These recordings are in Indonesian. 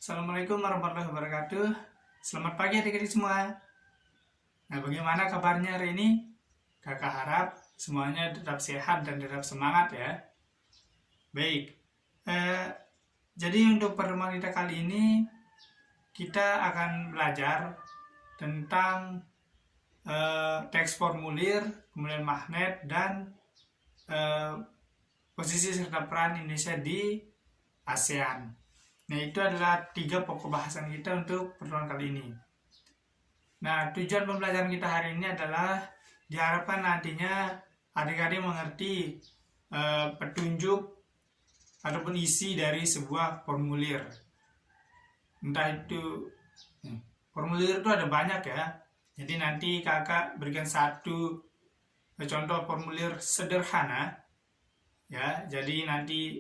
Assalamualaikum warahmatullahi wabarakatuh. Selamat pagi adik-adik semua. Nah, bagaimana kabarnya hari ini? Kakak harap semuanya tetap sehat dan tetap semangat ya. Baik, jadi untuk pertemuan kita kali ini kita akan belajar tentang teks formulir, kemudian magnet dan posisi serta peran Indonesia di ASEAN. Nah, itu adalah 3 pokok bahasan kita untuk pertemuan kali ini. Nah, tujuan pembelajaran kita hari ini adalah diharapkan nantinya adik-adik mengerti petunjuk ataupun isi dari sebuah formulir. Entah itu formulir itu ada banyak ya. Jadi nanti kakak berikan satu contoh formulir sederhana ya. Jadi nanti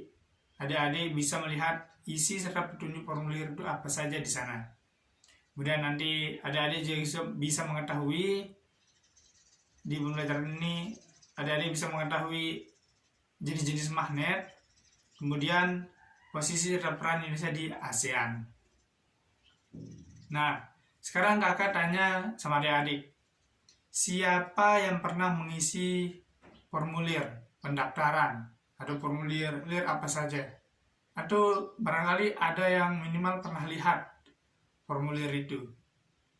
adik-adik bisa melihat isi serta petunjuk formulir itu apa saja di sana. Kemudian nanti adik-adik juga bisa mengetahui di pembelajaran ini adik-adik bisa mengetahui jenis-jenis magnet, kemudian posisi serta peran Indonesia di ASEAN. Nah, sekarang kakak tanya sama adik-adik, siapa yang pernah mengisi formulir pendaftaran atau formulir apa saja? Atau barangkali ada yang minimal pernah lihat formulir itu,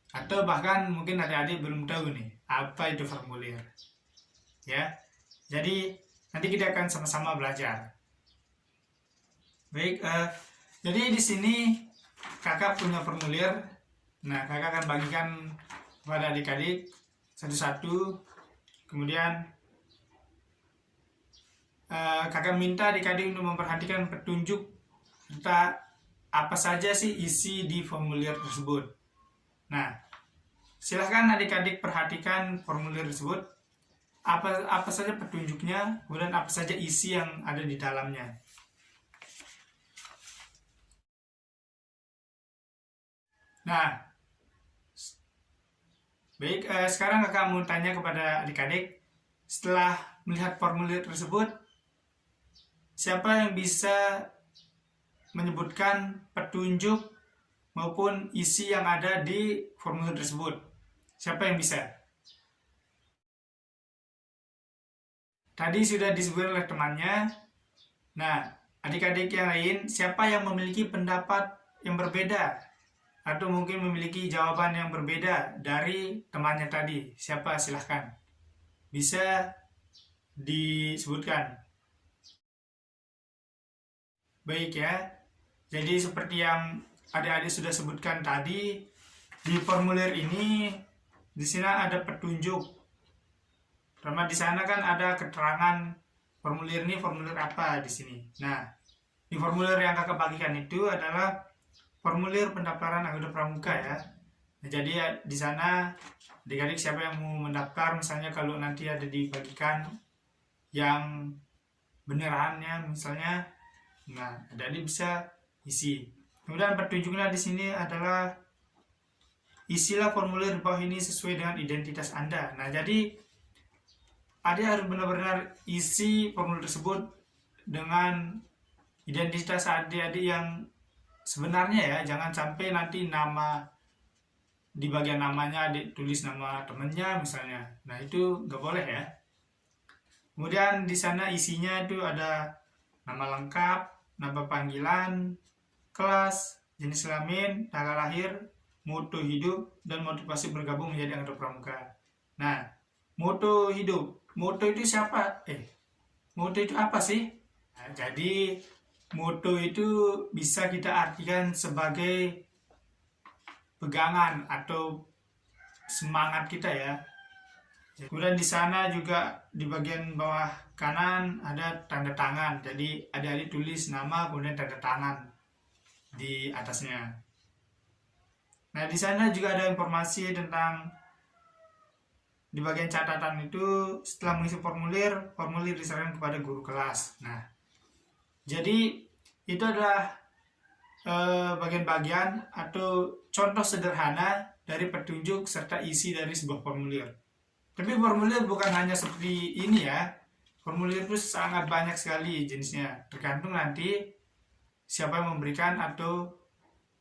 atau bahkan mungkin adik-adik belum tahu nih apa itu formulir ya. Jadi nanti kita akan sama-sama belajar. Baik, jadi di sini kakak punya formulir. Nah, kakak akan bagikan kepada adik-adik satu-satu. Kemudian kakak minta adik-adik untuk memperhatikan petunjuk serta apa saja sih isi di formulir tersebut. Nah, silahkan adik-adik perhatikan formulir tersebut, apa saja petunjuknya, kemudian apa saja isi yang ada di dalamnya. Nah, baik, sekarang kakak mau tanya kepada adik-adik, setelah melihat formulir tersebut, siapa yang bisa menyebutkan petunjuk maupun isi yang ada di formulir tersebut? Siapa yang bisa? Tadi sudah disebut oleh temannya. Nah, adik-adik yang lain, siapa yang memiliki pendapat yang berbeda? Atau mungkin memiliki jawaban yang berbeda dari temannya tadi? Siapa? Silahkan. Bisa disebutkan. Baik ya. Jadi seperti yang adik-adik sudah sebutkan tadi, di formulir ini di sini ada petunjuk. Karena di sana kan ada keterangan formulir ini formulir apa di sini. Nah, di formulir yang kakak bagikan itu adalah formulir pendaftaran anggota pramuka ya. Nah, jadi di sana adik-adik siapa yang mau mendaftar, misalnya kalau nanti ada dibagikan yang benerannya misalnya, nah adik-adik bisa isi. Kemudian petunjuknya di sini adalah isilah formulir di bawah ini sesuai dengan identitas Anda. Nah, jadi adik harus benar-benar isi formulir tersebut dengan identitas adik-adik yang sebenarnya ya. Jangan sampai nanti nama di bagian namanya adik tulis nama temennya misalnya. Nah, itu nggak boleh ya. Kemudian di sana isinya itu ada nama lengkap, nama panggilan, kelas, jenis kelamin, tanggal lahir, moto hidup, dan motivasi bergabung menjadi anggota pramuka. Nah, moto hidup. Moto itu siapa? Moto itu apa sih? Nah, jadi, moto itu bisa kita artikan sebagai pegangan atau semangat kita ya. Kemudian di sana juga di bagian bawah kanan ada tanda tangan. Jadi adik-adik tulis nama kemudian tanda tangan di atasnya. Nah, di sana juga ada informasi tentang di bagian catatan itu setelah mengisi formulir diserahkan kepada guru kelas. Nah, jadi itu adalah bagian-bagian atau contoh sederhana dari petunjuk serta isi dari sebuah formulir. Tapi formulir bukan hanya seperti ini ya. Formulir itu sangat banyak sekali jenisnya. Tergantung nanti siapa yang memberikan atau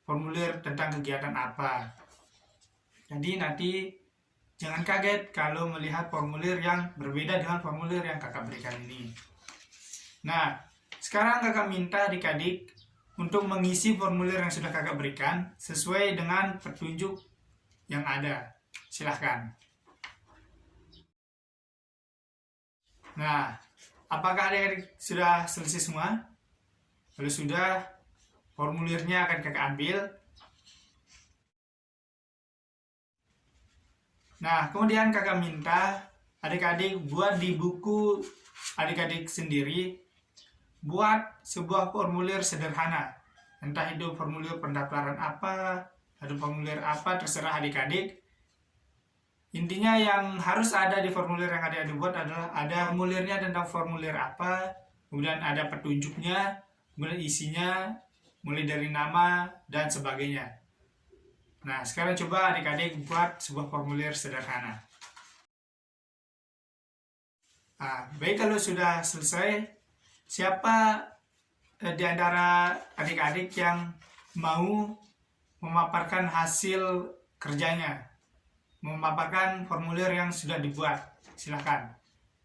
formulir tentang kegiatan apa. Jadi nanti jangan kaget kalau melihat formulir yang berbeda dengan formulir yang kakak berikan ini. Nah, sekarang kakak minta adik-adik untuk mengisi formulir yang sudah kakak berikan sesuai dengan petunjuk yang ada. Silahkan. Nah, apakah adik-adik sudah selesai semua? Kalau sudah, formulirnya akan kakak ambil. Nah, kemudian kakak minta adik-adik buat di buku adik-adik sendiri, buat sebuah formulir sederhana. Entah itu formulir pendaftaran apa, atau formulir apa, terserah adik-adik. Intinya yang harus ada di formulir yang adik-adik buat adalah ada formulirnya tentang formulir apa, kemudian ada petunjuknya, kemudian isinya, mulai dari nama, dan sebagainya. Nah, sekarang coba adik-adik buat sebuah formulir sederhana. Nah, baik, kalau sudah selesai, siapa di antara adik-adik yang mau memaparkan hasil kerjanya, memaparkan formulir yang sudah dibuat? Silahkan.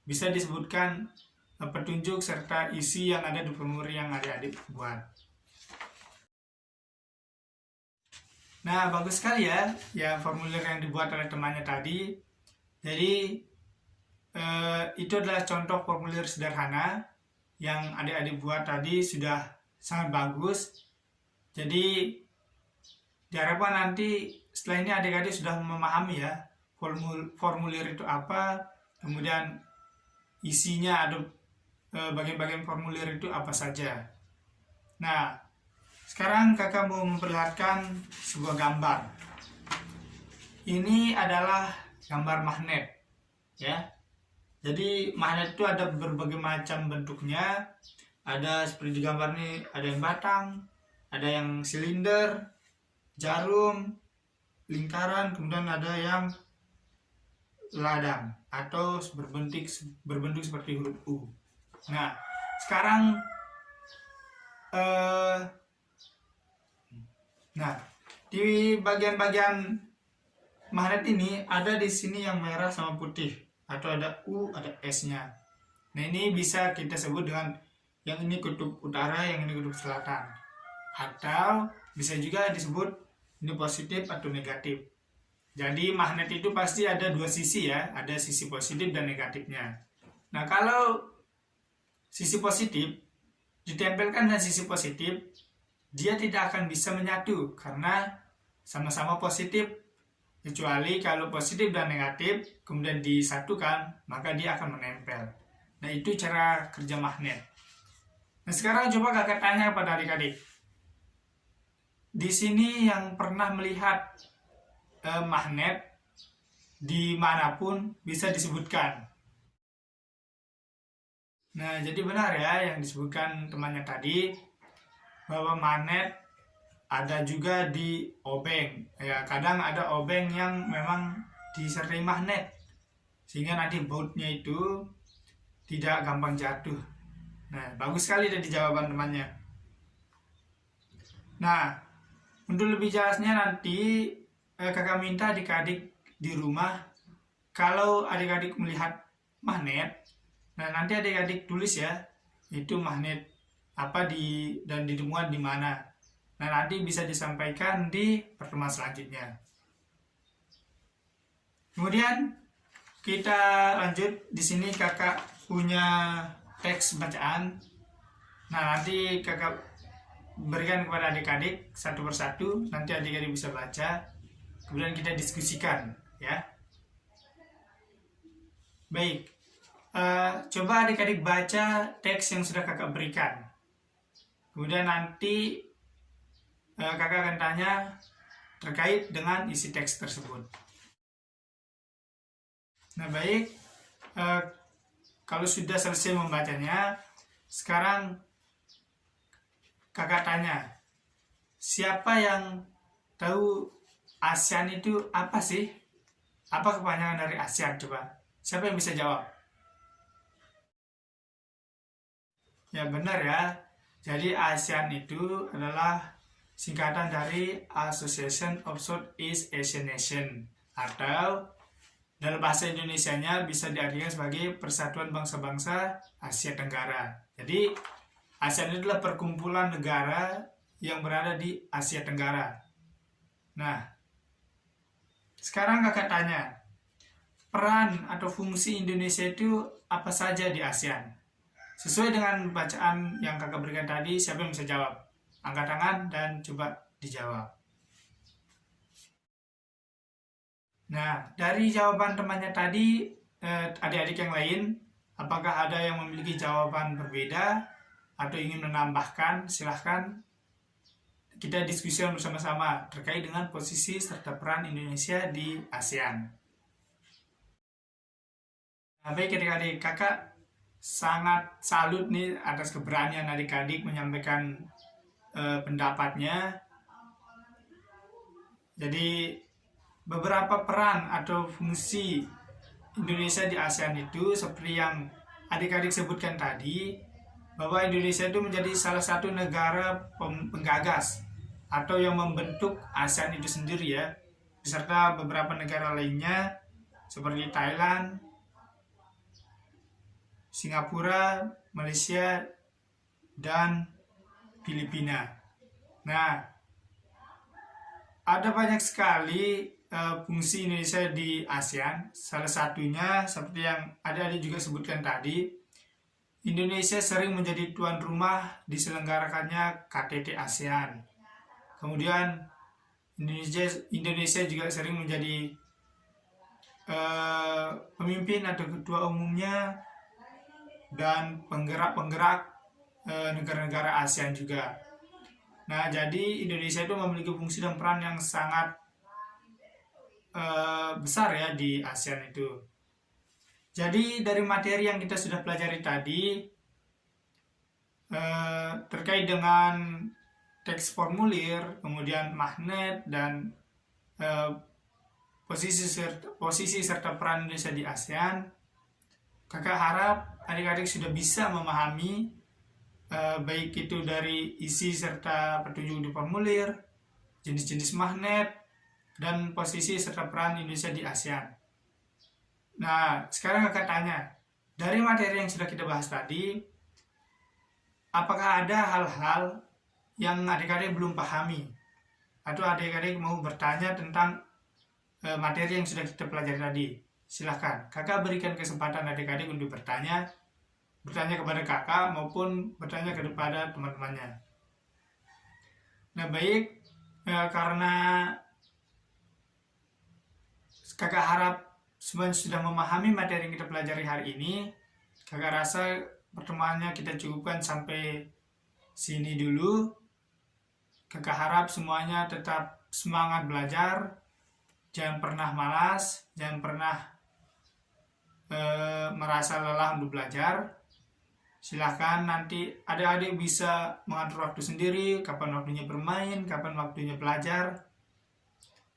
Bisa disebutkan petunjuk serta isi yang ada di formulir yang adik-adik buat. Nah, bagus sekali ya formulir yang dibuat oleh temannya tadi. Jadi itu adalah contoh formulir sederhana yang adik-adik buat tadi, sudah sangat bagus. Jadi diharapkan nanti setelah ini adik-adik sudah memahami ya formulir itu apa, kemudian isinya ada bagian-bagian formulir itu apa saja. Nah, sekarang kakak mau memperlihatkan sebuah gambar. Ini adalah gambar magnet ya. Jadi magnet itu ada berbagai macam bentuknya. Ada seperti di gambar ini, ada yang batang, ada yang silinder, jarum, lingkaran, kemudian ada yang ladang atau berbentuk seperti huruf U. Nah, sekarang di bagian-bagian magnet ini ada di sini yang merah sama putih, atau ada U, ada S-nya. Nah, ini bisa kita sebut dengan yang ini kutub utara, yang ini kutub selatan. Atau bisa juga disebut ini positif atau negatif. Jadi magnet itu pasti ada dua sisi ya, ada sisi positif dan negatifnya. Nah, kalau sisi positif ditempelkan dengan sisi positif, dia tidak akan bisa menyatu karena sama-sama positif. Kecuali kalau positif dan negatif kemudian disatukan, maka dia akan menempel. Nah, itu cara kerja magnet. Nah, sekarang coba kakak tanya pada adik-adik. Di sini yang pernah melihat magnet dimanapun bisa disebutkan. Nah, jadi benar ya yang disebutkan temannya tadi, bahwa magnet ada juga di obeng. Ya, kadang ada obeng yang memang disertai magnet, sehingga nanti bautnya itu tidak gampang jatuh. Nah, bagus sekali dari jawaban temannya. Nah, untuk lebih jelasnya nanti kakak minta adik-adik di rumah, kalau adik-adik melihat magnet, nah nanti adik-adik tulis ya, itu magnet apa dan ditemukan di mana. Nah, nanti bisa disampaikan di pertemuan selanjutnya. Kemudian kita lanjut. Di sini kakak punya teks bacaan. Nah, nanti kakak berikan kepada adik-adik satu persatu. Nanti adik-adik bisa baca. Kemudian kita diskusikan ya. Baik. Coba adik-adik baca teks yang sudah kakak berikan. Kemudian nanti kakak akan tanya terkait dengan isi teks tersebut. Nah, baik, kalau sudah selesai membacanya, sekarang kakak tanya, siapa yang tahu ASEAN itu apa sih? Apa kepanjangan dari ASEAN? Coba, siapa yang bisa jawab? Ya, benar ya. Jadi ASEAN itu adalah singkatan dari Association of Southeast Asian Nation, atau dalam bahasa Indonesianya bisa diartikan sebagai Persatuan Bangsa-Bangsa Asia Tenggara. Jadi ASEAN itu adalah perkumpulan negara yang berada di Asia Tenggara. Nah, sekarang kakak tanya, peran atau fungsi Indonesia itu apa saja di ASEAN? Sesuai dengan bacaan yang kakak berikan tadi, siapa yang bisa jawab? Angkat tangan dan coba dijawab. Nah, dari jawaban temannya tadi, adik-adik yang lain, apakah ada yang memiliki jawaban berbeda atau ingin menambahkan? Silahkan kita diskusikan bersama-sama terkait dengan posisi serta peran Indonesia di ASEAN. Nah, baik adik-adik, kakak sangat salut nih atas keberanian adik-adik menyampaikan pendapatnya. Jadi beberapa peran atau fungsi Indonesia di ASEAN itu seperti yang adik-adik sebutkan tadi, bahwa Indonesia itu menjadi salah satu negara penggagas atau yang membentuk ASEAN itu sendiri ya, beserta beberapa negara lainnya seperti Thailand, Singapura, Malaysia, dan Filipina. Nah, ada banyak sekali fungsi Indonesia di ASEAN. Salah satunya seperti yang adik-adik juga sebutkan tadi, Indonesia sering menjadi tuan rumah diselenggarakannya KTT ASEAN. Kemudian Indonesia juga sering menjadi pemimpin atau ketua umumnya dan penggerak-penggerak negara-negara ASEAN juga. Nah, jadi Indonesia itu memiliki fungsi dan peran yang sangat besar ya di ASEAN itu. Jadi dari materi yang kita sudah pelajari tadi terkait dengan teks formulir, kemudian magnet, dan posisi serta peran Indonesia di ASEAN, kakak harap adik-adik sudah bisa memahami baik itu dari isi serta petunjuk di formulir, jenis-jenis magnet, dan posisi serta peran Indonesia di ASEAN. Nah, sekarang kakak tanya, dari materi yang sudah kita bahas tadi, apakah ada hal-hal yang adik-adik belum pahami? Atau adik-adik mau bertanya tentang materi yang sudah kita pelajari tadi? Silahkan, kakak berikan kesempatan adik-adik untuk bertanya kepada kakak maupun bertanya kepada teman-temannya. Nah, baik, karena kakak harap semuanya sudah memahami materi yang kita pelajari hari ini, kakak rasa pertemuannya kita cukupkan sampai sini dulu. Kakak harap semuanya tetap semangat belajar, jangan pernah malas, jangan pernah merasa lelah untuk belajar. Silahkan nanti adik-adik bisa mengatur waktu sendiri, kapan waktunya bermain, kapan waktunya belajar.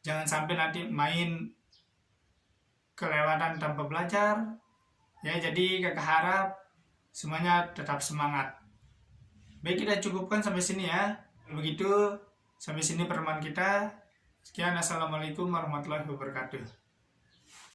Jangan sampai nanti main kelewatan tanpa belajar. Ya, jadi kakak harap semuanya tetap semangat. Baik, kita cukupkan sampai sini ya. Begitu, sampai sini pertemuan kita. Sekian, assalamualaikum warahmatullahi wabarakatuh.